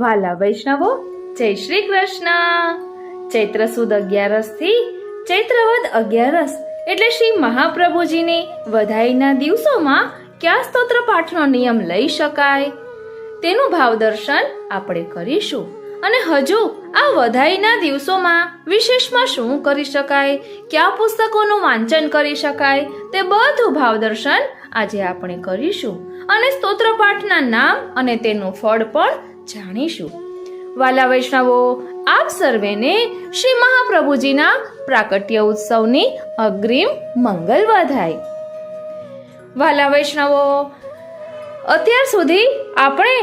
વાલા વૈષ્ણવો, જય શ્રી કૃષ્ણ. ચૈત્ર સુદ 11 થી ચૈત્રવદ 11 એટલે શ્રી મહાપ્રભુજીની વધાઈના દિવસોમાં કયા સ્તોત્ર પાઠનો નિયમ લઈ શકાય તેનું ભાવ દર્શન આપણે કરીશું. અને હજુ આ વધાઈના દિવસોમાં વિશેષમાં શું કરી શકાય, કયા પુસ્તકોનું વાંચન કરી શકાય, તે બધું ભાવ દર્શન આજે આપણે કરીશું. અને સ્તોત્ર પાઠના નામ અને તેનું ફળ પણ જાણીશું. વાલા વૈષ્ણવો, આપ સર્વેને શ્રી મહાપ્રભુજીના પ્રાકટ્ય ઉત્સવની અગ્રિમ મંગલ વધાય. વાલા વૈષ્ણવો, અત્યાર સુધી આપણે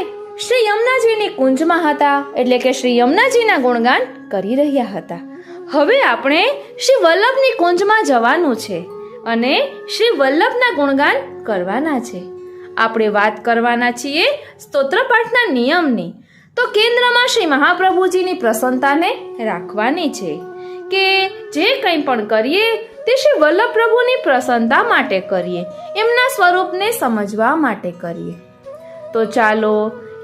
શ્રી યમુનાજીની કુંજમાં હતા, એટલે કે શ્રી યમુનાજીના ગુણગાન કરી રહ્યા હતા. હવે આપણે શ્રી વલ્લભની કુંજમાં જવાનું છે અને શ્રી વલ્લભના ગુણગાન કરવાના છે. આપણે વાત કરવાના છીએ સ્તોત્ર પાઠના નિયમની. તો કેન્દ્રમાં શ્રી મહાપ્રભુજીની પ્રસન્નતાને રાખવાની છે કે જે કંઈ પણ કરીએ તે શ્રી વલ્લભ પ્રભુની પ્રસન્નતા માટે કરીએ, એમના સ્વરૂપને સમજવા માટે કરીએ. તો ચાલો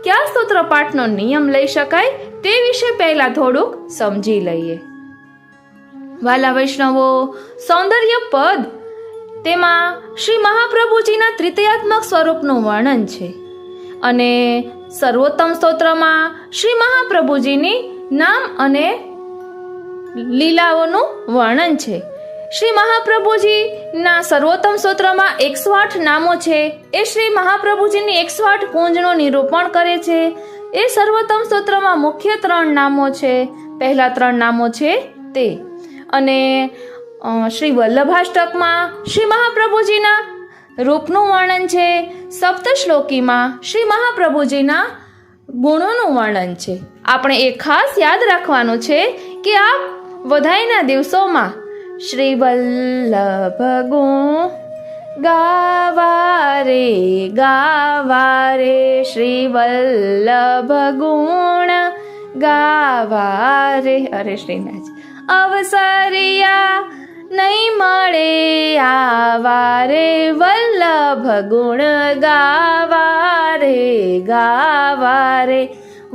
કયા સ્તોત્ર પાઠનો નિયમ લઈ શકાય તે વિશે પહેલા થોડુંક સમજી લઈએ. વાલા વૈષ્ણવો, સૌંદર્ય પદ તેમાં શ્રી મહાપ્રભુજીના તૃતીયાત્મક સ્વરૂપનું વર્ણન છે અને સર્વોત્તમ સ્તોત્રમાં શ્રી મહાપ્રભુજીની નામ અને લીલાઓનું વર્ણન છે. શ્રી મહાપ્રભુજીના સર્વોત્તમ સ્તોત્રમાં 108 નામો છે. એ શ્રી મહાપ્રભુજીની 108 કુંજનું નિરૂપણ કરે છે. એ સર્વોત્તમ સ્તોત્રમાં મુખ્ય 3 નામો છે. પહેલા 3 નામો છે તે. અને શ્રી વલ્લભાષ્ટકમાં શ્રી મહાપ્રભુજીના રૂપનું વર્ણન છે. સપ્તશ્લોકીમાં શ્રી મહાપ્રભુજીના ગુણોનું વર્ણન છે. આપણે એ ખાસ યાદ રાખવાનું છે કે આ વધાઈના દિવસોમાં શ્રી વલ્લભ ગુણ ગાવા રે શ્રી વલ્લભ ગુણ ગાવા રે. અરે શ્રીનાથ, અવસરિયા નહીં મળે આવા રે, વલ્લભ ગુણ ગાવા રે,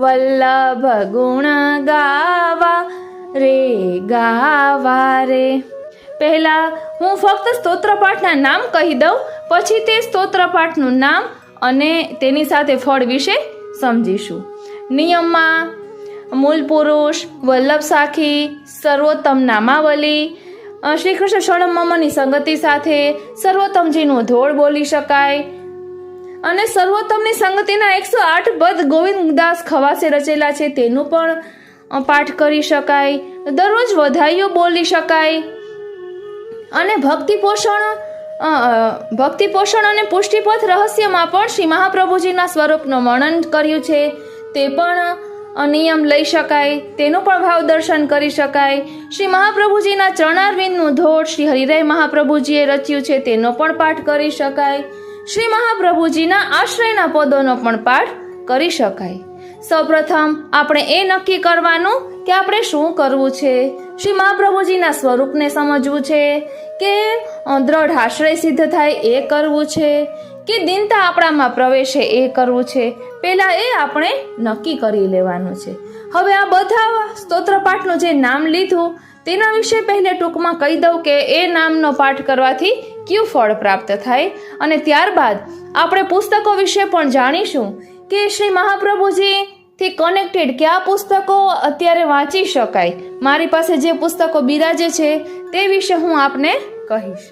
વલ્લભ ગુણ ગાવા રે. પહેલા હું ફક્ત સ્તોત્ર પાઠના નામ કહી દઉં, પછી તે સ્તોત્ર પાઠનું નામ અને તેની સાથે ફળ વિશે સમજીશું. નિયમમાં મૂળ પુરુષ, વલ્લભ સાખી, સર્વોત્તમ નામાવલી, શ્રી કૃષ્ણ ષડમની સંગતિ સાથે સર્વોત્તમજીનું ધોળ બોલી શકાય અને સર્વોત્તમની સંગતિના 108 પદ ગોવિંદદાસ ખવાસે રચેલા છે તેનું પણ પાઠ કરી શકાય. દરરોજ વધાઈઓ બોલી શકાય અને ભક્તિ પોષણ અને પુષ્ટિપથ રહસ્યમાં પણ શ્રી મહાપ્રભુજીના સ્વરૂપનું વર્ણન કર્યું છે, તે પણ નિયમ લઈ શકાય, તેનું પણ ભાવ દર્શન કરી શકાય. શ્રી મહાપ્રભુજીના ચરણારવિંદનું ધોળ શ્રી હરિરાય મહાપ્રભુજીએ રચ્યું છે તેનો પણ પાઠ કરી શકાય. શ્રી મહાપ્રભુજીના આશ્રયના પદોનો પણ પાઠ કરી શકાય. સૌપ્રથમ આપણે એ નક્કી કરવાનું કે આપણે શું કરવું છે. શ્રી મહાપ્રભુજીના સ્વરૂપને સમજવું છે કે દ્રઢ આશ્રય સિદ્ધ થાય એ કરવું છે કે દિનતા આપણામાં પ્રવેશે એ કરવું છે. પહેલા એ આપણે નક્કી કરી લેવાનું છે. હવે આ બધા સ્તોત્ર પાઠનું જે નામ લીધું તેના વિશે પહેલે ટૂંકમાં કહી દઉં કે એ નામનો પાઠ કરવાથી કયું ફળ પ્રાપ્ત થાય, અને ત્યારબાદ આપણે પુસ્તકો વિશે પણ જાણીશું કે શ્રી મહાપ્રભુજી થી કનેક્ટેડ કયા પુસ્તકો અત્યારે વાંચી શકાય. મારી પાસે જે પુસ્તકો બિરાજે છે તે વિશે હું આપને કહીશ.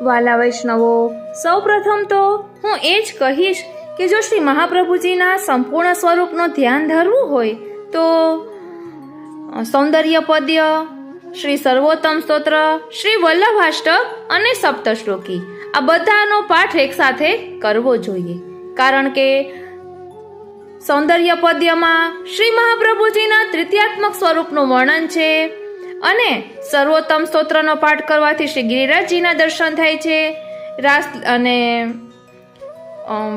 વાલા વૈષ્ણવો, સૌપ્રથમ તો હું એ જ કહીશ કે જો શ્રી મહાપ્રભુજીના સંપૂર્ણ સ્વરૂપનું ધ્યાન ધરવું હોય તો સૌંદર્ય પદ્ય, શ્રી સર્વોત્તમ સ્તોત્ર, શ્રી વલ્લભાષ્ટક અને સપ્તશ્લોકી આ બધાનો પાઠ એકસાથે કરવો જોઈએ. કારણ કે સૌંદર્ય પદ્યમાં શ્રી મહાપ્રભુજીના તૃતીયાત્મક સ્વરૂપનું વર્ણન છે અને સર્વોત્તમ સ્તોત્રનો પાઠ કરવાથી શ્રી ગિરિરાજજીના દર્શન થાય છે. અને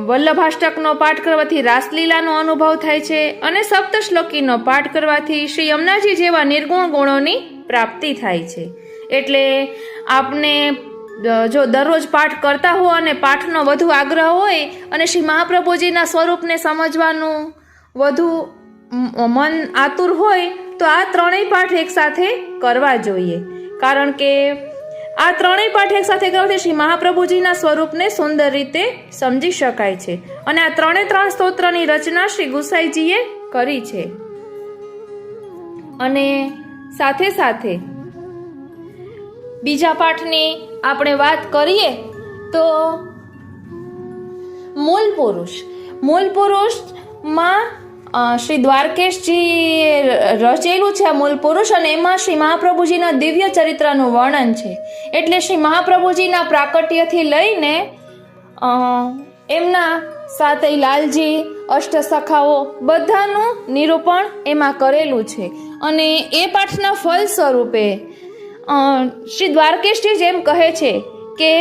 વલ્લભાષ્ટકનો પાઠ કરવાથી રાસલીલાનો અનુભવ થાય છે અને સપ્તશ્લોકીનો પાઠ કરવાથી શ્રી યમુનાજી જેવા નિર્ગુણ ગુણોની પ્રાપ્તિ થાય છે. એટલે આપને જો દરરોજ પાઠ કરતા હો અને પાઠનો વધુ આગ્રહ હોય અને શ્રી મહાપ્રભુજીના સ્વરૂપને સમજવાનું વધુ મન આતુર હોય તો આ ત્રણેય પાઠ એકસાથે કરવા જોઈએ, કારણ કે આ ત્રણેય પાઠ એકસાથે કરવાથી શ્રી મહાપ્રભુજીના સ્વરૂપને સુંદર રીતે સમજી શકાય છે. અને આ ત્રણ સ્તોત્રની રચના શ્રી ગુસાઈજીએ કરી છે. અને સાથે સાથે બીજા પાઠની આપણે વાત કરીએ તો મૂળ પુરુષમાં શ્રી દ્વારકેશજી રચેલું છે આ મૂળ પુરુષ, અને એમાં શ્રી મહાપ્રભુજીના દિવ્ય ચરિત્રનું વર્ણન છે. એટલે શ્રી મહાપ્રભુજીના પ્રાકટ્યથી લઈને એમના સાતય લાલજી, અષ્ટસખાઓ બધાનું નિરૂપણ એમાં કરેલું છે. અને એ પાઠના ફલ સ્વરૂપે શ્રી દ્વારકેશજી જેમ કહે છે કે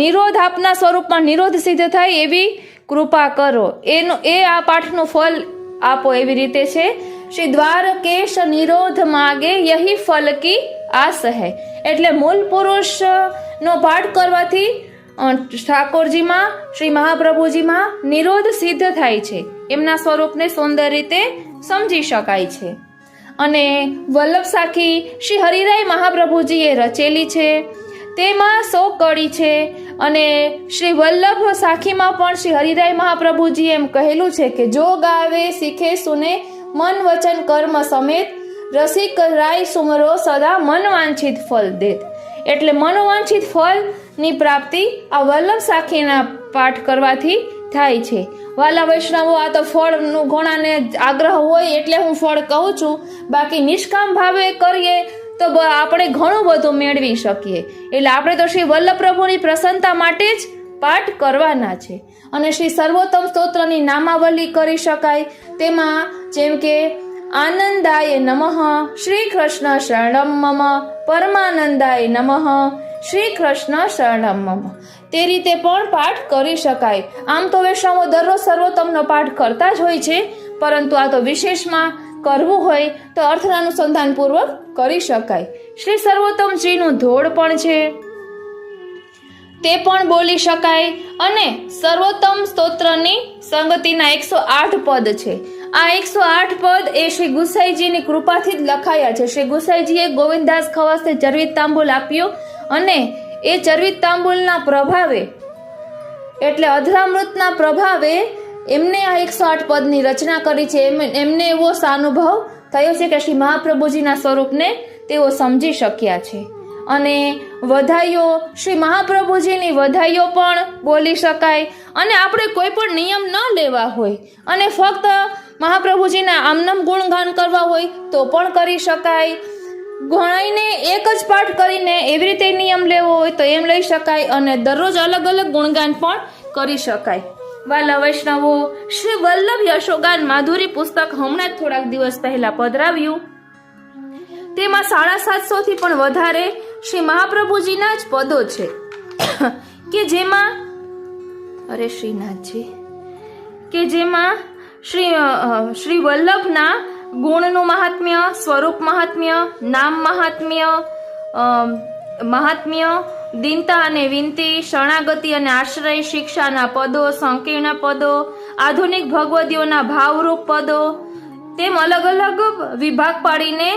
નિરોધ આપના સ્વરૂપમાં નિરોધ સિદ્ધ થાય એવી કૃપા કરો, એ આ પાઠનું ફલ આપો, એવી રીતે છે. શ્રી દ્વારકેશ નિરોધ માગે યહી ફલ કી આસ હૈ. એટલે મૂળ પુરુષનો પાઠ કરવાથી ઠાકોરજીમાં, શ્રી મહાપ્રભુજીમાં નિરોધ સિદ્ધ થાય છે, એમના સ્વરૂપને સુંદર રીતે સમજી શકાય છે. અને વલ્લભ સાખી શ્રી હરિરાય મહાપ્રભુજીએ રચેલી છે, તેમાં 100 કડી છે. અને શ્રી વલ્લભ સાખીમાં પણ શ્રી હરિરાય મહાપ્રભુજી એમ કહેલું છે કે જો ગાવે શીખે સુને મન વચન કર્મ સમેત રસિક રાય સુમરો સદા મન વાંછિત ફલ દેત. એટલે મનોવાંછિત ફળની પ્રાપ્તિ આ વલ્લભ સાખીના પાઠ કરવાથી થાય છે. વાલા વૈષ્ણવો, આ તો ફળનું ઘણાને આગ્રહ હોય એટલે હું ફળ કહું છું, બાકી નિષ્કામ ભાવે કરીએ તો આપણે ઘણું બધું મેળવી શકીએ. એટલે આપણે તો શ્રી વલ્લભ પ્રભુની પ્રસન્નતા માટે જ પાઠ કરવાના છે. અને શ્રી સર્વોત્તમ સ્તોત્રની નામાવલી કરી શકાય. તેમાં જેમ કે આનંદાય નમઃ, શ્રી કૃષ્ણ શરણમ મમ, પરમાનંદાય નમઃ, શ્રી કૃષ્ણ શરણમ મમ, તે રીતે પણ પાઠ કરી શકાય. આમ તો વૈષ્ણવો દરરોજ સર્વોત્તમનો પાઠ કરતા જ હોય છે, પરંતુ આ તો વિશેષમાં કરવું હોય તો અર્થના અનુસંધાન પૂર્વક કરી શકાય. શ્રી સર્વોત્તમજીનું ધોળ પણ છે, તે પણ બોલી શકાય. અને સર્વોત્તમ સ્તોત્રની સંગતિના 108 પદ છે. આ 108 પદ એ શ્રી ગુસાઈજીની કૃપાથી જ લખાયા છે. શ્રી ગુસાઈજીએ ગોવિંદદાસ ખવાસને ચરવિત તાંબુલ આપ્યો, અને એ ચરવિત તાંબુલના પ્રભાવે, એટલે અધરામૃતના પ્રભાવે એમને આ 108 પદની રચના કરી છે. એમને એવો સાનુભવ થયો છે કે શ્રી મહાપ્રભુજીના સ્વરૂપને તેઓ સમજી શક્યા છે. અને વધાઈઓ, શ્રી મહાપ્રભુજીની વધાઈઓ પણ બોલી શકાય. અને આપણે કોઈ પણ નિયમ ન લેવા હોય અને ફક્ત મહાપ્રભુજીના આમનામ ગુણગાન કરવા હોય તો પણ કરી શકાય. ઘણાઈને એક જ પાઠ કરીને એવી રીતે નિયમ લેવો હોય તો એમ લઈ શકાય. અને દરરોજ અલગ અલગ ગુણગાન પણ કરી શકાય. વાલા વૈષ્ણવો, શ્રી વલ્લભ યશોગાન માધુરી પુસ્તક હમણાં જ થોડાક દિવસ પહેલા પધરાવ્યું. તેમાં 750 થી પણ વધારે શ્રી મહાપ્રભુજીના જ પદો છે કે જેમાં શ્રી વલ્લભના ગુણનું મહાત્મ્ય, સ્વરૂપ મહાત્મ્ય, નામ મહાત્મ્ય, દીનતા અને વિનતી, શરણાગતિ અને આશ્રય, શિક્ષાના પદો, સંકીર્ણ પદો, આધુનિક ભગવદીઓના ભાવરૂપ પદો, તેમ અલગ અલગ વિભાગ પાડીને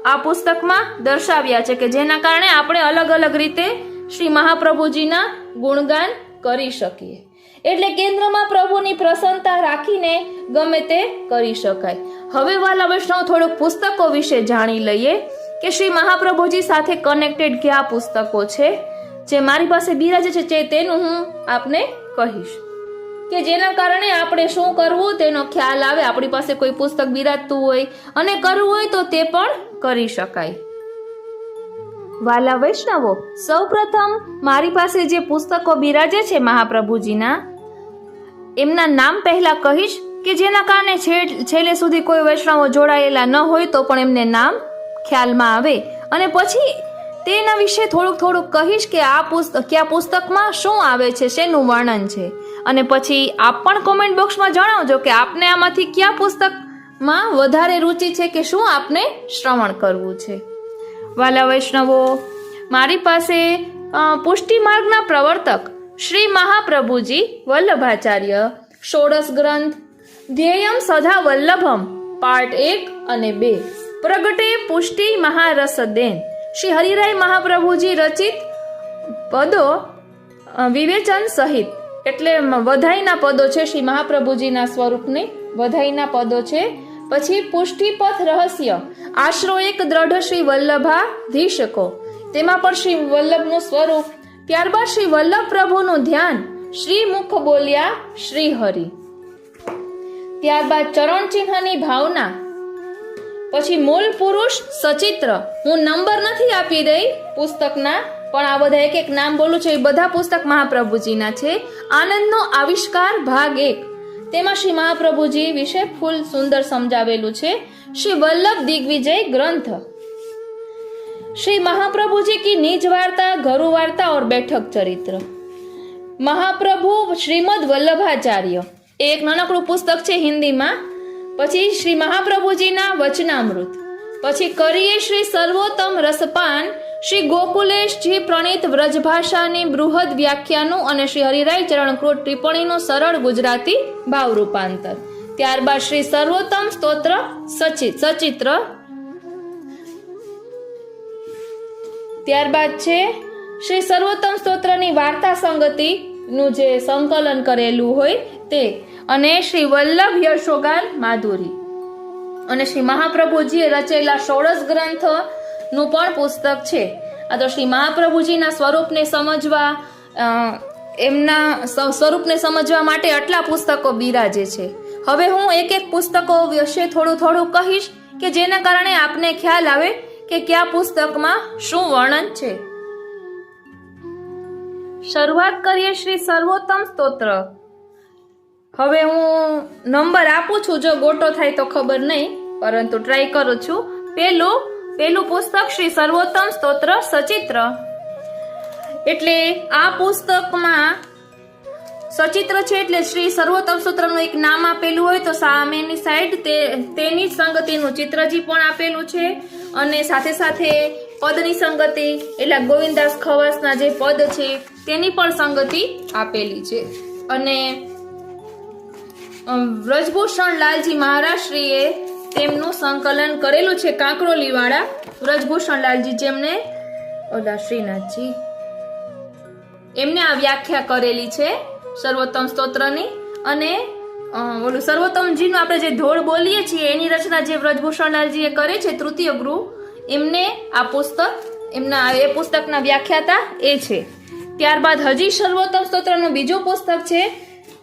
આ પુસ્તકમાં દર્શાવ્યા છે કે જેના કારણે આપણે અલગ અલગ રીતે શ્રી મહાપ્રભુજીના ગુણગાન કરી શકીએ. એટલે કેન્દ્રમાં પ્રભુની પ્રસન્નતા રાખીને ગમે તે કરી શકાય. હવે વાલા વૈષ્ણવ, થોડુંક પુસ્તકો વિશે જાણી લઈએ કે શ્રી મહાપ્રભુજી સાથે કનેક્ટેડ કયા પુસ્તકો છે જે મારી પાસે બિરાજે છે, તેનું હું આપને કહીશ કે જેના કારણે આપણે શું કરવું તેનો ખ્યાલ આવે. આપણી પાસે કોઈ પુસ્તક બિરાજતું હોય અને કરવું હોય તો તે પણ કરી શકાય. વાલા વૈષ્ણવો, સૌપ્રથમ મારી પાસે જે પુસ્તકો બિરાજે છે મહાપ્રભુજીના, એમના નામ પહેલા કહીશ કે જેના કારણે છેલ્લે સુધી કોઈ વૈષ્ણવો જોડાયેલા ન હોય તો પણ એમને નામ ખ્યાલમાં આવે. અને પછી તેના વિશે થોડુંક કહીશ કે આ કયા પુસ્તકમાં શું આવે છે, શેનું વર્ણન છે. અને પછી આપ પણ કોમેન્ટ બોક્સમાં જણાવજો કે આપને આમાંથી કયા પુસ્તકમાં વધારે રુચિ છે કે શું આપને શ્રવણ કરવું છે. વાલા વૈષ્ણવો, મારી પાસે પુષ્ટિ માર્ગના પ્રવર્તક શ્રી મહાપ્રભુજી વલ્લભાચાર્ય ષોડશ ગ્રંથ ધ્યેયમ સદા વલ્લભમ પાર્ટ 1 અને 2 પ્રગટે પુષ્ટિ મહારસદેન શ્રી હરિરાય મહાપ્રભુજી રચિત પદો વિવેચન સહિત, એટલે વધાઈના પદો છે શ્રી મહાપ્રભુજીના સ્વરૂપની વધાઈના પદો છે. પછી પુષ્ટિપથ રહસ્ય આશરો એક દ્રઢ શ્રી વલ્લભાધીશકો, તેમાં પણ શ્રી વલ્લભનું સ્વરૂપ. ત્યારબાદ શ્રી વલ્લભ પ્રભુનું ધ્યાન, શ્રી મુખ બોલ્યા શ્રી હરિ. ત્યારબાદ ચરણ ચિહ્નની ભાવના. પછી મૂળ પુરુષ સચિત્ર. હું નંબર નથી આપી રહી પુસ્તકના, પણ આ બધા એક એક નામ બોલું છું. એ બધા પુસ્તક મહાપ્રભુજીના છે. આનંદનો આવિષ્કાર ભાગ 1, તેમાં શ્રી મહાપ્રભુજી વિશે ફૂલ સુંદર સમજાવેલું છે. શ્રી વલ્લભ દિગ્વિજય ગ્રંથ, श्री महाप्रभु जी की निज वार्ता, घरु वार्ता और बैठक चरित्र, महाप्रभु श्रीमद वल्लभाचार्य, एक नानकड़ू पुस्तक छे हिंदी में. पछी श्री महाप्रभुजीना वचनामृत, पछी करिए श्री सर्वोत्तम रसपान, श्री गोकुलेश जी प्रणीत व्रजभाषानी बृहद व्याख्यानु अने श्री हरिराय चरणकृत टिप्पणीनु सरल गुजराती भाव रूपांतर. त्यारबाद श्री सर्वोत्तम स्तोत्र सचित्र. ત્યારબાદ છે શ્રી સર્વોત્તમ સ્તોત્રની વાર્તા સંગતિનું જે સંકલન કરેલું હોય તે, અને શ્રી વલ્લભ યશોગાન માધુરી, અને શ્રી મહાપ્રભુજીએ રચેલા ષોડશ ગ્રંથનું પણ પુસ્તક છે. આ તો શ્રી મહાપ્રભુજીના સ્વરૂપને સમજવા, એમના સ્વરૂપને સમજવા માટે આટલા પુસ્તકો બિરાજે છે. હવે હું એક એક પુસ્તકો વિશે થોડું થોડું કહીશ કે જેના કારણે આપને ખ્યાલ આવે કે કયા પુસ્તકમાં શું વર્ણન છે. શરૂઆત કરીએ શ્રી સર્વોત્તમ સ્તોત્ર. હવે હું નંબર આપું છું, જો ગોટો થાય તો ખબર નહીં, પરંતુ ટ્રાય કરું છું. પેલું પુસ્તક શ્રી સર્વોત્તમ સ્તોત્ર સચિત્ર. એટલે આ પુસ્તકમાં સચિત્ર છે, એટલે શ્રી સર્વોત્તમ સ્તોત્રનું એક નામ આપેલું હોય તો સામેની સાઈડ તેની સંગતિનું ચિત્રજી પણ આપેલું છે, અને સાથે સાથે પદની સંગતિ, એટલે ગોવિંદાસ ખવાસના જે પદ છે તેની પણ સંગતિ આપેલી છે. અને વ્રજભૂષણ લાલજી મહારાજશ્રીએ તેમનું સંકલન કરેલું છે. કાંકરોલી વાળા વ્રજભૂષણ લાલજી, જેમને શ્રીનાથજી, એમને આ વ્યાખ્યા કરેલી છે સર્વોત્તમ સ્તોત્રની. અને ઓલું સર્વોત્તમજીનું આપણે જે ધોળ બોલીએ છીએ એની રચના જે વ્રજભૂષણલાલજીએ કરે છે, તૃતીય ગૃહ, એમને આ પુસ્તક, એ પુસ્તકના વ્યાખ્યાતા એ છે. ત્યારબાદ હજી સર્વોત્તમ સ્તોત્રનું બીજું પુસ્તક છે,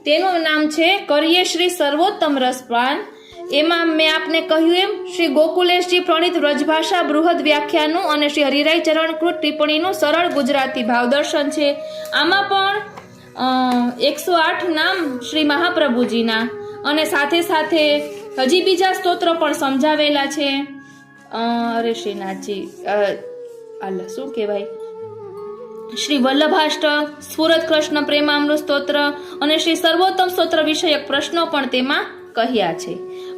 તેનું નામ છે કરીએ શ્રી સર્વોત્તમ રસપાન. એમાં મેં આપને કહ્યું એમ શ્રી ગોકુલેશજી પ્રણીત વ્રજભાષા બૃહદ વ્યાખ્યાનું અને શ્રી હરિરાય ચરણકૃત ટિપ્પણીનું સરળ ગુજરાતી ભાવદર્શન છે. આમાં પણ 108 નામ શ્રી મહાપ્રભુજીના, અને સાથે સાથે હજી બીજા સ્તોત્રો પણ સમજાવેલા છે. અરે શ્રીનાથજી, શું કહેવાય, શ્રી વલ્લભાષ્ટક, સ્ફુરત કૃષ્ણ પ્રેમામૃત સ્તોત્ર અને શ્રી સર્વોત્તમ સ્તોત્ર વિષયક પ્રશ્નો પણ તેમાં કહ્યા છે.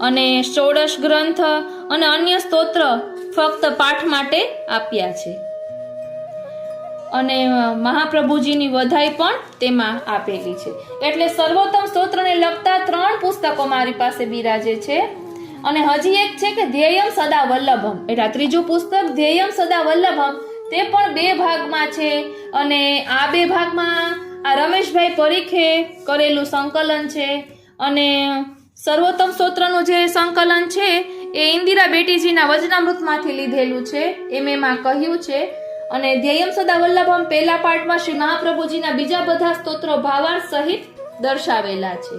અને ષોડશ ગ્રંથ અને અન્ય સ્તોત્ર ફક્ત પાઠ માટે આપ્યા છે. અને મહાપ્રભુજીની વધાઈ પણ તેમાં આપેલી છે. એટલે સર્વોત્તમ સ્તોત્રને લગતા 3 પુસ્તકો મારી પાસે બિરાજે છે. અને હજી એક છે કે ધ્યેયમ સદા વલ્લભમ, એટલે ત્રીજું પુસ્તક ધ્યેયમ સદા વલ્લભમ, તે પણ 2 ભાગમાં છે. અને આ 2 ભાગમાં આ રમેશભાઈ પરીખે કરેલું સંકલન છે. અને સર્વોત્તમ સ્તોત્રનું જે સંકલન છે એ ઇન્દિરા બેટીજીના વચનામૃતમાંથી લીધેલું છે, એમાં કહ્યું છે. અને ધ્યેયમ સદા વલ્લભમ પહેલા પાઠમાં શ્રી મહાપ્રભુજીના બીજા બધા સ્તોત્રો ભાવાર્થ સહિત દર્શાવેલા છે.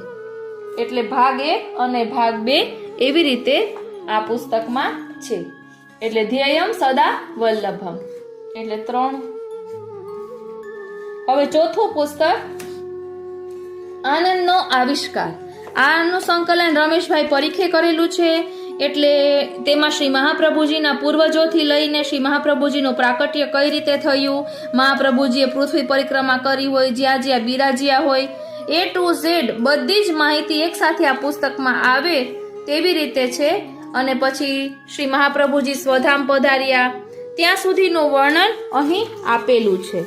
એટલે ભાગ 1 અને ભાગ 2 એવી રીતે આ પુસ્તકમાં છે. એટલે ધ્યેયમ સદા વલ્લભમ એટલે 3. હવે ચોથું પુસ્તક આનંદનો આવિષ્કાર. આનું સંકલન રમેશભાઈ પરીખે કરેલું છે. એટલે તેમાં શ્રી મહાપ્રભુજીના પૂર્વજોથી લઈને શ્રી મહાપ્રભુજીનું પ્રાકટ્ય કઈ રીતે થયું, મહાપ્રભુજીએ પૃથ્વી પરિક્રમા કરી હોય, જ્યાં જ્યાં બિરાજ્યા હોય, A to Z બધી જ માહિતી એક સાથે આ પુસ્તકમાં આવે તેવી રીતે છે. અને પછી શ્રી મહાપ્રભુજી સ્વધામ પધાર્યા, ત્યાં સુધીનું વર્ણન અહીં આપેલું છે.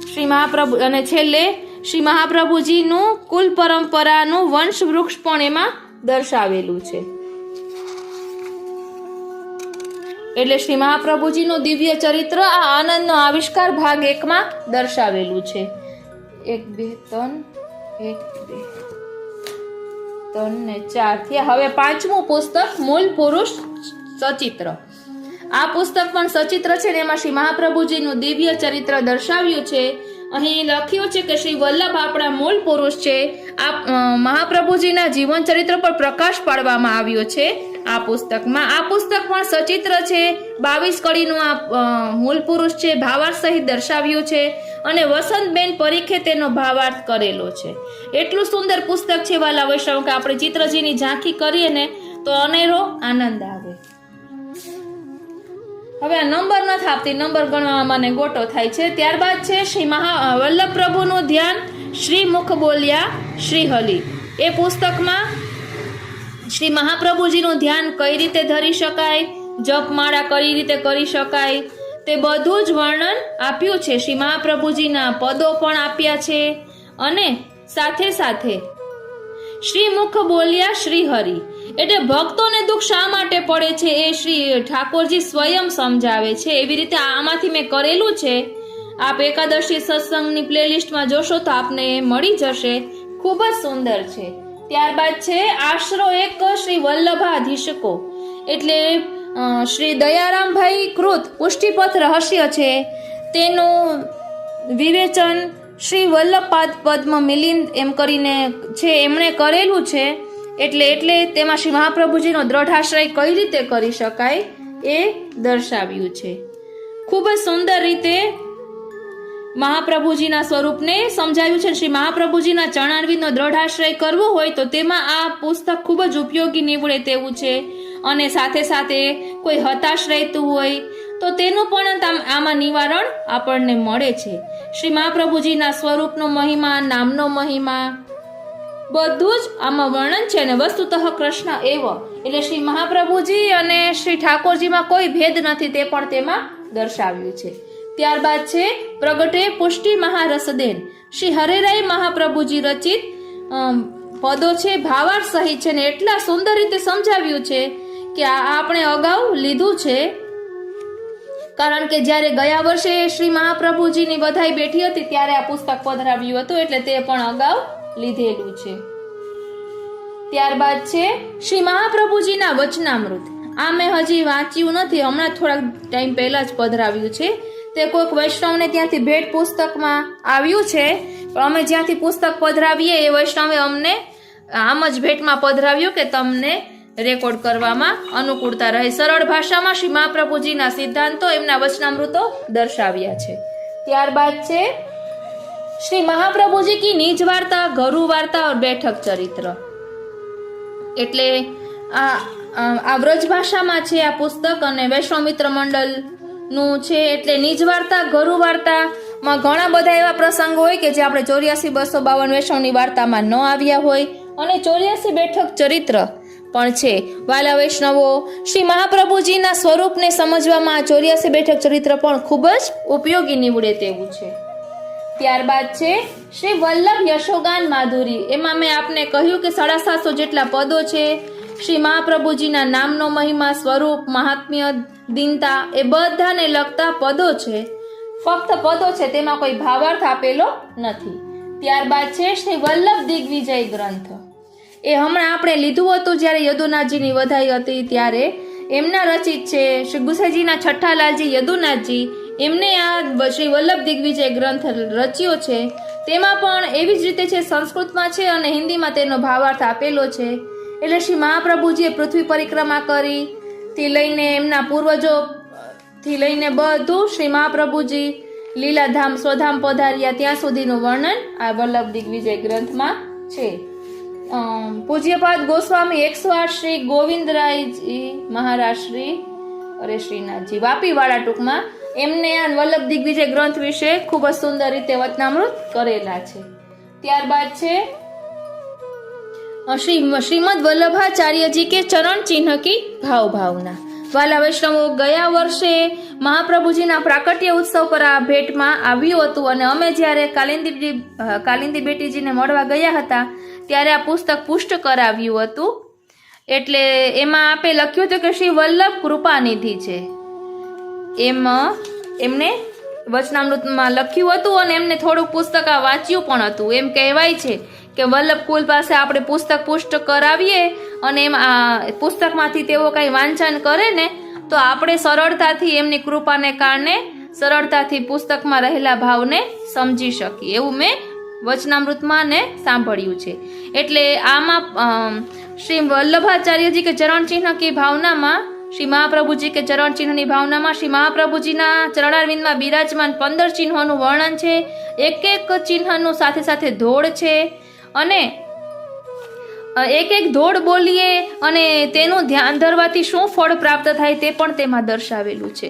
શ્રી મહાપ્રભુ અને છેલ્લે શ્રી મહાપ્રભુજીનું કુલ પરંપરાનું વંશ વૃક્ષ પણ એમાં દર્શાવેલું છે. એટલે શ્રી મહાપ્રભુજીનું દિવ્ય ચરિત્ર આ આનંદનો આવિષ્કાર ભાગ 1 માં દર્શાવેલું છે. 1 2 3 1 2 3 ને 4 થયા. હવે 5મું પુસ્તક મૂળ પુરુષ સચિત્ર. આ પુસ્તક પણ સચિત્ર છે ને એમાં શ્રી મહાપ્રભુજીનું દિવ્ય ચરિત્ર દર્શાવ્યું છે. અહીં લખ્યું છે કે શ્રી વલ્લભ આપણા મૂળ પુરુષ છે. આ મહાપ્રભુજીના જીવન ચરિત્ર પર પ્રકાશ પાડવામાં આવ્યો છે આ પુસ્તકમાં. આ પુસ્તક પણ સચિત્ર છે. 22 કડીનું આ મૂળ પુરુષ છે. ભાવાર્થ સહિત દર્શાવ્યું છે અને વસંતબેન પરીખે તેનો ભાવાર્થ કરેલો છે. એટલું સુંદર પુસ્તક છે વાલા વૈષ્ણવ કે આપણે ચિત્રજીની ઝાંખી કરીએ ને તો અનેરો આનંદ આવે. હવે આ નંબર નથી આપતી, નંબર ગણવામાં મને ગોટો થાય છે. ત્યારબાદ છે શ્રી વલ્લભ પ્રભુનું ધ્યાન શ્રી મુખ બોલ્યા શ્રી હલી. એ પુસ્તકમાં શ્રી મહાપ્રભુજીનું ધ્યાન કઈ રીતે ધરી શકાય, જપમાળા કઈ રીતે કરી શકાય તે બધું જ વર્ણન આપ્યું છે. શ્રી મહાપ્રભુજીના પદો પણ આપ્યા છે અને સાથે સાથે શ્રી મુખ બોલ્યા શ્રી હરિ એટલે ભક્તોને દુઃખ શા માટે પડે છે એ શ્રી ઠાકોરજી સ્વયં સમજાવે છે. એવી રીતે આમાંથી મેં કરેલું છે. આપ એકાદશી સત્સંગની પ્લેલિસ્ટમાં જોશો તો આપને મળી જશે. ખૂબ જ સુંદર છે. ત્યારબાદ છે આશરો 1 શ્રી વલ્લભાધીશકો એટલે શ્રી દયારામભાઈ કૃત પુષ્ટિપથ રહસ્ય છે. તેનું વિવેચન શ્રી વલ્લભપાદ પદ્મ મિલિંદ એમ કરીને છે એમણે કરેલું છે. એટલે તેમાં શ્રી મહાપ્રભુજીનો દ્રઢાશ્રય કઈ રીતે કરી શકાય એ દર્શાવ્યું છે. ખૂબ જ સુંદર રીતે મહાપ્રભુજીના સ્વરૂપને સમજાવ્યું છે. શ્રી મહાપ્રભુજીના ચરણારવિંદનો દ્રઢાશ્રય કરવો હોય તો તેમાં આ પુસ્તક ખૂબ જ ઉપયોગી નીવડે તેવું છે. અને સાથે સાથે કોઈ હતાશ રહેતું હોય તો તેનું પણ આમાં નિવારણ આપણને મળે છે. શ્રી મહાપ્રભુજીના સ્વરૂપનો મહિમા, નામનો મહિમા બધું જ આમાં વર્ણન છે. અને વસ્તુતઃ કૃષ્ણ એવ એટલે શ્રી મહાપ્રભુજી અને શ્રી ઠાકોરજીમાં કોઈ ભેદ નથી તે પણ તેમાં દર્શાવ્યું છે. ત્યારબાદ છે પ્રગટે પુષ્ટિ મહારસદેન શ્રી હરેરાય મહાપ્રભુજી રચિત પદો છે. ભાવાર્થ સહિત છે ને એટલા સુંદર રીતે સમજાવ્યું છે કે આ આપણે અગાઉ લીધું છે. કારણ કે જ્યારે ગયા વર્ષે શ્રી મહાપ્રભુજીની વધાઈ બેઠી હતી ત્યારે આ પુસ્તક પધરાવ્યું હતું એટલે તે પણ અગાઉ લીધેલું છે. ત્યારબાદ છે શ્રી મહાપ્રભુજીના વચનામૃત. આ મેં હજી વાંચ્યું નથી, હમણાં થોડાક ટાઈમ પહેલા જ પધરાવ્યું છે. તે કોઈક વૈષ્ણવને ત્યાંથી ભેટ પુસ્તકમાં આવ્યું છે. પણ અમે જ્યાંથી પુસ્તક પધરાવીએ એ વૈષ્ણવે અમને આમ જ ભેટમાં પધરાવ્યું કે તમને રેકોર્ડ કરવામાં અનુકૂળતા રહે. સરળ ભાષામાં શ્રી મહાપ્રભુજીના સિદ્ધાંતો એમના વચનામૃતો દર્શાવ્યા છે. ત્યારબાદ છે શ્રી મહાપ્રભુજી કી નિજ વાર્તા, ઘરુ વાર્તા और बैठक ચરિત્ર એટલે આ વ્રજ ભાષામાં છે આ પુસ્તક અને વૈષ્ણવ મિત્ર મંડળ નું છે. એટલે નિજ વાર્તા, ઘરુ વાર્તામાં ઘણા બધા એવા પ્રસંગો હોય કે જે આપણે 84-252 વૈષ્ણવની વાર્તામાં ન આવ્યા હોય અને 84 બેઠક ચરિત્ર પણ છે. વાલા વૈષ્ણવો, શ્રી મહાપ્રભુજીના સ્વરૂપને સમજવામાં 84 બેઠક ચરિત્ર પણ ખૂબ જ ઉપયોગી નીવડે તેવું છે. ત્યારબાદ છે શ્રી વલ્લભ યશોગાન માધુરી. એમાં મેં આપને કહ્યું કે 750 જેટલા પદો છે. શ્રી મહાપ્રભુજીના નામનો મહિમા, સ્વરૂપ, મહાત્મ્ય, દીનતા એ બધાને લગતા પદો છે. ફક્ત પદો છે, તેમાં કોઈ ભાવાર્થ આપેલો નથી. ત્યારબાદ છે શ્રી વલ્લભ દિગ્વિજય ગ્રંથ. એ હમણાં આપણે લીધું હતું જ્યારે યદુનાથજીની વધાઈ હતી ત્યારે એમના રચિત છે. શ્રી ગુસાઈજીના છઠ્ઠા લાલજી યદુનાથજી એમને આ શ્રી વલ્લભ દિગ્વિજય ગ્રંથ રચ્યો છે. તેમાં પણ એવી જ રીતે છે, સંસ્કૃતમાં છે અને હિન્દીમાં તેનો ભાવાર્થ આપેલો છે. એટલે શ્રી મહાપ્રભુજીએ પૃથ્વી પરિક્રમા કરી થી લઈને એમના પૂર્વજો થી લઈને બધું શ્રી મહાપ્રભુજી લીલાધામ સ્વધામ પધાર્યા ત્યાં સુધીનું વર્ણન આ વલ્લભ દિગ્વિજય ગ્રંથમાં છે. પૂજ્યપાદ ગોસ્વામી 108 શ્રી ગોવિંદરાયજી મહારાજ શ્રીનાથજી વાપીવાળા ટૂંકમાં એમને આ વલ્લભ દિગ્વિજય ગ્રંથ વિશે ખૂબ જ સુંદર રીતે વચનામૃત કરેલા છે. ત્યારબાદ છે શ્રીમદ વલ્લભાચાર્યજી કે ચરણ ચિહ્ન કી ભાવ ભાવના. વાલા વૈષ્ણવો, ગયા વર્ષે મહાપ્રભુજીના પ્રાકટ્ય ઉત્સવ પર આ ભેટમાં આવ્યું હતું અને અમે જ્યારે કાલિંદી બેટીજીને મળવા ગયા હતા ત્યારે આ પુસ્તક પુષ્ટ કરાવ્યું હતું. એટલે એમાં આપે લખ્યું હતું કે શ્રી વલ્લભ કૃપાનિધિ છે, એમને વચનામૃતમાં લખ્યું હતું અને એમને થોડુંક પુસ્તક આ વાંચ્યું પણ હતું. એમ કહેવાય છે કે વલ્લભ કુલ પાસે આપણે પુસ્તક પુષ્ટ કરાવીએ અને એમ આ પુસ્તકમાંથી તેઓ કંઈ વાંચન કરે ને તો આપણે સરળતાથી એમની કૃપાને કારણે સરળતાથી પુસ્તકમાં રહેલા ભાવને સમજી શકીએ, એવું મેં વચનામૃતમાં ને સાંભળ્યું છે. એટલે આમાં શ્રી વલ્લભાચાર્યજી કે ચરણ ચિહ્ન की ભાવનામાં, શ્રી મહાપ્રભુજી કે ચરણ ચિહ્નની ભાવનામાં શ્રી મહાપ્રભુજીના ચરણારવિંદમાં બિરાજમાન 15 ચિહ્નોનું વર્ણન છે. એક એક ચિહ્નનું સાથે સાથે ધોળ છે અને એક એક ધોળ બોલીએ અને તેનું ધ્યાન ધરવાથી શું ફળ પ્રાપ્ત થાય તે પણ તેમાં દર્શાવેલું છે.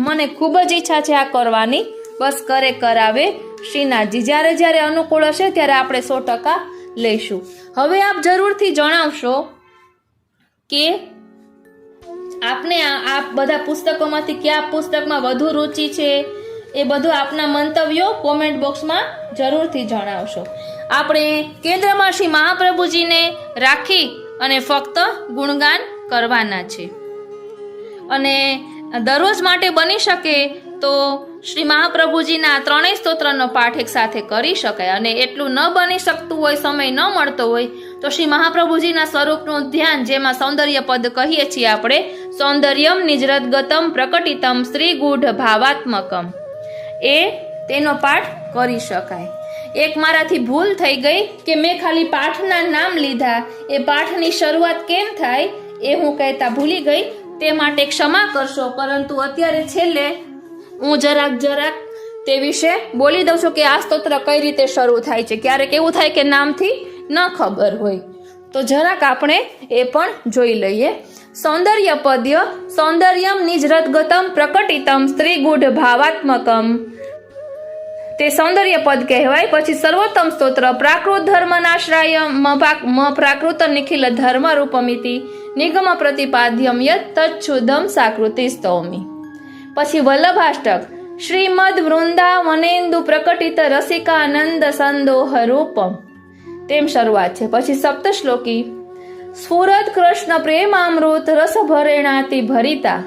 મને ખૂબ જ ઈચ્છા છે આ કરવાની, બસ કરે કરાવે શ્રીનાથજી. જ્યારે જ્યારે અનુકૂળ હશે ત્યારે આપણે 100% લઈશું. હવે આપ જરૂરથી જણાવશો કે આપને આ બધા પુસ્તકોમાંથી કયા પુસ્તકમાં વધુ રુચિ છે. એ બધું આપના મંતવ્યો કોમેન્ટ બોક્સમાં જરૂરથી જણાવશો. આપણે કેન્દ્રમાં શ્રી મહાપ્રભુજીને રાખી અને ફક્ત ગુણગાન કરવાના છે અને દરરોજ માટે બની શકે તો શ્રી મહાપ્રભુજીના 3 સ્તોત્રનો પાઠ એક સાથે કરી શકાય. અને એટલું ન બની શકતું હોય, સમય ન મળતો હોય તો શ્રી મહાપ્રભુજીના સ્વરૂપનું ધ્યાન, જેમાં સૌંદર્ય પદ કહીએ છીએ આપણે, સૌંદર્યમ નિજરદગતમ પ્રકટિતમ શ્રીગૂઢ ભાવાત્મકમ, તેનો પાઠ કરી શકાય. એક મારાથી ભૂલ થઈ ગઈ કે મેં ખાલી પાઠના નામ લીધા, એ પાઠની શરૂઆત કેમ થાય એ હું કહેતા ભૂલી ગઈ, તે માટે ક્ષમા કરશો. પરંતુ અત્યારે છેલ્લે હું જરાક તે વિશે બોલી દઉં છું કે આ સ્તોત્ર કઈ રીતે શરૂ થાય છે. ક્યારેક એવું થાય કે નામથી ન ખબર હોય તો જરાક આપણે એ પણ જોઈ લઈએ. સૌંદર્ય પદ્ય સૌંદર્યમ નિજરદગતમ પ્રકટિતમ સ્ત્રીગૂઢ ભાવાત્મકમ, તે સૌંદર્ય પદ કહેવાય. પછી સર્વોત્તમ સ્તોત્ર પ્રાકૃત ધર્મનાશ્રાય પ્રાકૃત નિખિલ ધર્મ રૂપમિતિ નિગમ પ્રતિપાદ્યમ યત તચ્છુદમ સાકૃતિ સ્તૌમી. પછી વલ્લભાષ્ટક શ્રીમદ વૃંદાવનેન્દુ પ્રકટિત રસિકાનંદ સંદોહ રૂપમ, તેમ શરૂઆત છે. પછી સપ્તશ્લોકી સ્ફુરદ કૃષ્ણ પ્રેમામૃત રસ ભરેણાતિ ભરિતા,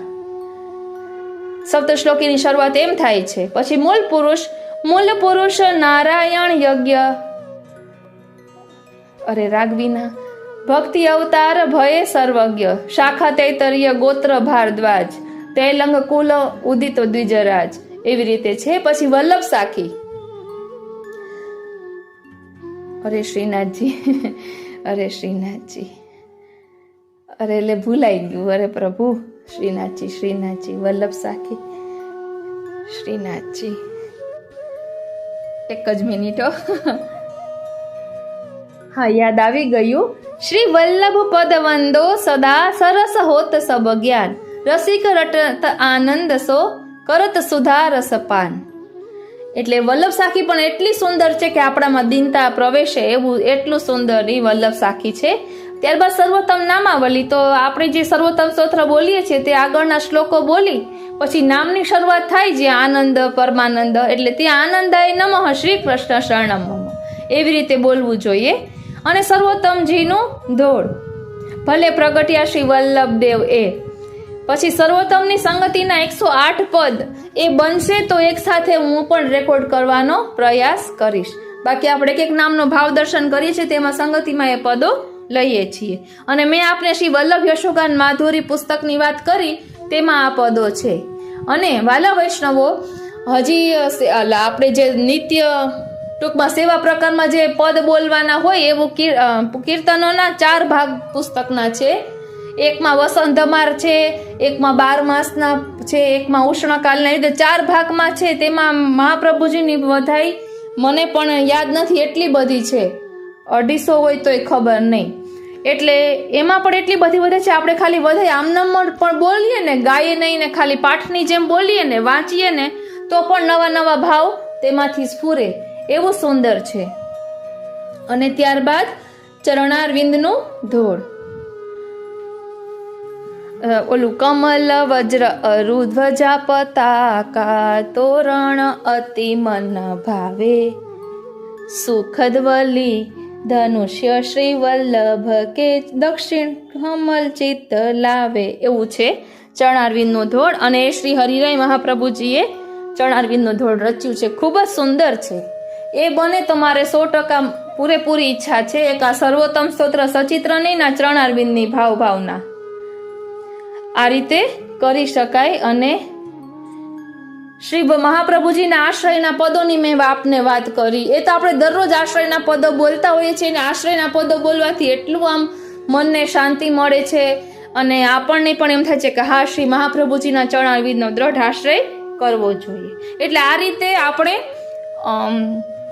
સપ્તશ્લોકીની શરૂઆત એમ થાય છે. પછી મૂળ પુરુષ નારાયણ યજ્ઞ રાગવીના ભક્તિ અવતાર ભય સર્વજ્ઞ શાખા તૈતરીય ગોત્ર ભારદ્વાજ તૈલંગ કુલ ઉદિત દ્વિજરાજ, એવી રીતે છે. પછી વલ્લભ સાખી, અરે શ્રીનાથજી એટલે ભૂલાઈ ગયું. અરે પ્રભુ, શ્રીનાથજી વલ્લભ સાખી, શ્રીનાથજી, એક જ મિનિટ. હા, યાદ આવી ગયું. શ્રી વલ્લભ પદ વંદો સદા સરસ હોત સબ જ્ઞાન રસિક રટત આનંદ સો કરત સુધા રસપાન. એટલે વલ્લભ સાખી પણ એટલી સુંદર છે કે આપણામાં દીનતા પ્રવેશે એવું એટલું સુંદર એ વલ્લભ સાખી છે. ત્યારબાદ સર્વોત્તમ નામાવલી, તો આપણે જે સર્વોત્તમ સ્તોત્ર બોલીએ છીએ તે આગળના શ્લોકો બોલી પછી નામની શરૂઆત થાય છે આનંદ પરમાનંદ, એટલે ત્યાં આનંદાય નમઃ શ્રી કૃષ્ણ શરણમ મમ, એવી રીતે બોલવું જોઈએ. અને સર્વોત્તમજીનું ધોળ ભલે પ્રગટ્યા શ્રી વલ્લભદેવ એ. પછી સર્વોત્તમની સંગતિના 108 પદ એ બનશે તો એક સાથે હું પણ રેકોર્ડ કરવાનો પ્રયાસ કરીશ. બાકી આપણે એક નામનો ભાવ દર્શન કરીએ છીએ, તેમાં સંગતિમાં એ પદો લઈએ છીએ. અને મેં આપને શ્રી વલ્લભ યશોગાન માધુરી પુસ્તકની વાત કરી, તેમાં આ પદો છે. અને વાલા વૈષ્ણવો, હજી આપણે જે નિત્ય ટૂંકમાં સેવા પ્રકારમાં જે પદ બોલવાના હોય એવું કીર્તનોના 4 ભાગ પુસ્તકના છે. એકમાં વસંત ધમાર છે, એકમાં 12 માસના છે, એકમાં ઉષ્ણકાલના રીતે 4 ભાગમાં છે. તેમાં મહાપ્રભુજીની વધાઈ મને પણ યાદ નથી, એટલી બધી છે, 250 હોય તોય ખબર નહીં. એટલે એમાં પણ એટલી બધી વધે છે. આપણે ખાલી વધાઈ આમનામ પણ બોલીએ ને, ગાઈએ નહીં ને ખાલી પાઠની જેમ બોલીએ ને વાંચીએ ને તો પણ નવા નવા ભાવ તેમાંથી સ્ફુરે, એવું સુંદર છે. અને ત્યારબાદ ચરણારવિંદનું ધોળ, ઓલું કમલ વજ્ર અરુ ધ્વજા પતાકા તોરણ અતિ મન ભાવે સુખદવલી ધનુષ્ય શ્રી વલ્લભ કે દક્ષિણ કમલ ચિત્ત લાવે. એવું છે ચરણારવિંદનો ધોળ, અને શ્રી હરિરાય મહાપ્રભુજીએ ચરણારવિંદનો ધોળ રચ્યું છે. ખૂબ જ સુંદર છે. એ બને તમારે 100% પૂરેપૂરી ઈચ્છા છે. એક આ સર્વોત્તમ સ્તોત્ર સચિત્ર નહીં ના ચરણારવિંદની ભાવના આ રીતે કરી શકાય. અને શ્રી મહાપ્રભુજીના આશ્રયના પદોની મેં આપને વાત કરી. એ તો આપણે દરરોજ આશ્રયના પદો બોલતા હોઈએ છીએ, અને આશ્રયના પદો બોલવાથી એટલું આમ મનને શાંતિ મળે છે, અને આપણને પણ એમ થાય છે કે હા, શ્રી મહાપ્રભુજીના ચરણારવિંદનો દ્રઢ આશ્રય કરવો જોઈએ. એટલે આ રીતે આપણે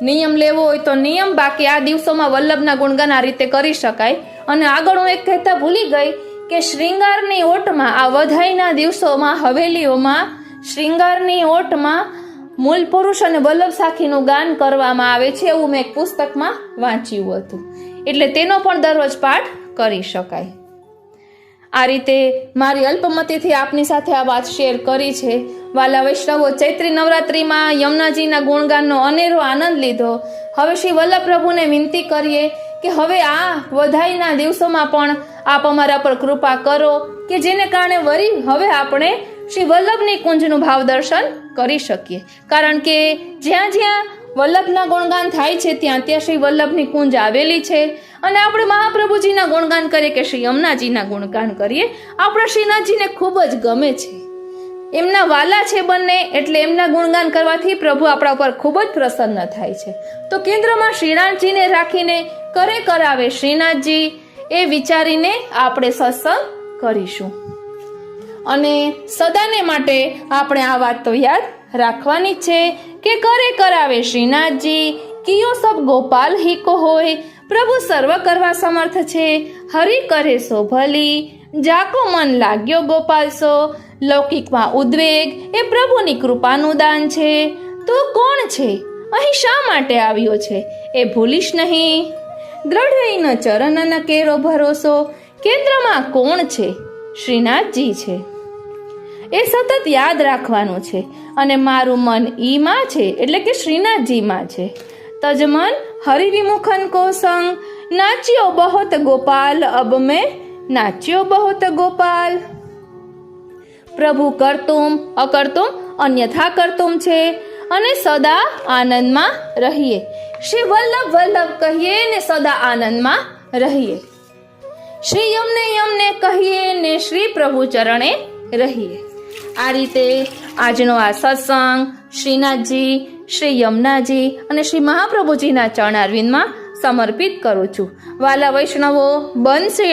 નિયમ લેવો હોય તો નિયમ, બાકી આ દિવસોમાં વલ્લભના ગુણગાન આ રીતે કરી શકાય. અને આગળ હું એક કહેતા ભૂલી ગઈ કે શ્રૃંગારની ઓટમાં આ વધાઈના દિવસોમાં હવેલીઓમાં શ્રૃંગારની ઓટમાં મૂલ પુરુષ અને વલ્લભ સાખીનું ગાન કરવામાં આવે છે. એવું મેં એક પુસ્તકમાં વાંચ્યું હતું. એટલે તેનો પણ દરરોજ પાઠ કરી શકાય. આ રીતે મારી અલ્પમતીથી આપની સાથે આ વાત શેર કરી છે. વાલા વૈષ્ણવો, ચૈત્રી નવરાત્રિમાં યમુનાજીના ગુણગાનનો અનેરો આનંદ લીધો. હવે શ્રી વલ્લભ પ્રભુને વિનંતી કરીએ કે હવે આ વધાઈના દિવસોમાં પણ આપ અમારા પર કૃપા કરો, કે જેને કારણે વળી હવે આપણે શ્રી વલ્લભની કુંજનું ભાવ દર્શન કરી શકીએ. કારણ કે જ્યાં જ્યાં વલ્લભના ગુણગાન થાય છે ત્યાં ત્યાં શ્રી વલ્લભની કુંજ આવેલી છે. અને આપણે મહાપ્રભુજીના ગુણગાન કરીએ કે શ્રી યમુનાજીના ગુણગાન કરીએ, આપણા શ્રીનાથજીને ખૂબ જ ગમે છે. એમના વાલા છે બંને, એટલે એમના ગુણગાન કરવાથી પ્રભુ આપણા ઉપર ખૂબ જ પ્રસન્ન થાય છે. તો કેન્દ્રમાં શ્રીનાથજીને રાખીને કરે કરાવે શ્રીનાથજી, એ વિચારીને આપણે સત્સંગ કરીશું. અને સદાને માટે આપણે આ વાત તો યાદ રાખવાની છે કે કરે કરાવે શ્રીનાથજી, કિયો સબ ગોપાલ હિકો હોય, પ્રભુ સર્વ કરવા સમર્થ છે, હરિ કરે સો ભલી, જાકો મન લાગ્યો ગોપાલ સો, લૌકિકમાં ઉદ્વેગ એ પ્રભુની કૃપાનું દાન છે. તો કોણ છે અહીં શા માટે આવ્યો છે એ ભૂલીશ નહીં, દ્રઢ ચરણન કેરો ભરોસો, કેન્દ્રમાં કોણ છે? શ્રીનાથજી છે. એ સતત યાદ રાખવાનું છે. અને મારું મન ઈમાં છે, એટલે કે શ્રીનાથજીમાં છે. તજમન હરિવિમુખન કો સંગ, નાચ્યો બહોત ગોપાલ, અબ મેં નાચ્યો બહોત ગોપાલ. પ્રભુ કરતુમ અકર્તુમ અન્યથા કરતુમ છે, અને સદા આનંદમાં રહીએ. શ્રી વલ્લભ વલ્લભ કહીએ ને સદા આનંદમાં રહીએ. શ્રી યમને કહીએ ને શ્રી પ્રભુ ચરણે રહીએ. આ રીતે આજનો આ સત્સંગ શ્રીનાથજી, શ્રી યમુનાજી અને શ્રી મહાપ્રભુજીના ચરણારવિંદમાં સમર્પિત કરું છું. વાલા વૈષ્ણવો, બનશે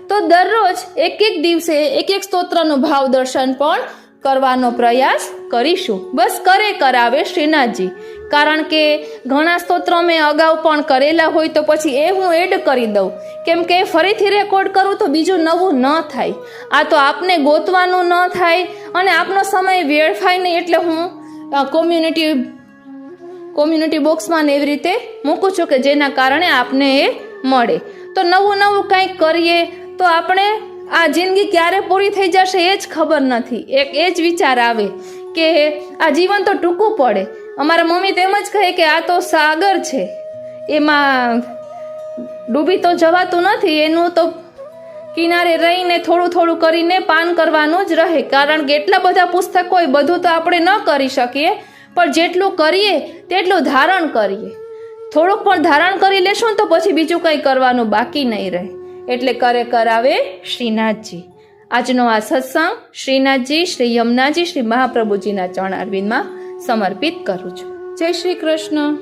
તો દરરોજ એક દિવસે એક સ્તોત્રનું ભાવ દર્શન પણ કરવાનો પ્રયાસ કરીશું. બસ કરે કરાવે શ્રીનાથજી. કારણ કે ઘણા સ્તોત્રો મેં અગાઉ પણ કરેલા હોય તો પછી એ હું એડ કરી દઉં, કેમ કે ફરીથી રેકોર્ડ કરું તો બીજું નવું ન થાય. આ તો આપને ગોતવાનું ન થાય અને આપનો સમય વેડફાય નહીં, એટલે હું કોમ્યુનિટી બોક્સમાં એવી રીતે મૂકું છું કે જેના કારણે આપને એ મળે. તો નવું કંઈક કરીએ તો આપણે આ જિંદગી ક્યારે પૂરી થઈ જશે એ જ ખબર નથી. એ જ વિચાર આવે કે આ જીવન તો ટૂંકું પડે. અમારા મમ્મી તેમ જ કહે કે આ તો સાગર છે, એમાં ડૂબી તો જવાતું નથી, એનું તો કિનારે રહીને થોડું કરીને પાન કરવાનું જ રહે. કારણ કે એટલા બધા પુસ્તકો હોય, બધું તો આપણે ન કરી શકીએ, પણ જેટલું કરીએ તેટલું ધારણ કરીએ. થોડુંક પણ ધારણ કરી લેશું તો પછી બીજું કંઈ કરવાનું બાકી નહીં રહે. એટલે કરે કરાવે શ્રીનાથજી. આજનો આ સત્સંગ શ્રીનાથજી, શ્રી યમુનાજી, શ્રી મહાપ્રભુજીના ચરણારવિંદમાં સમર્પિત કરું છું. જય શ્રી કૃષ્ણ.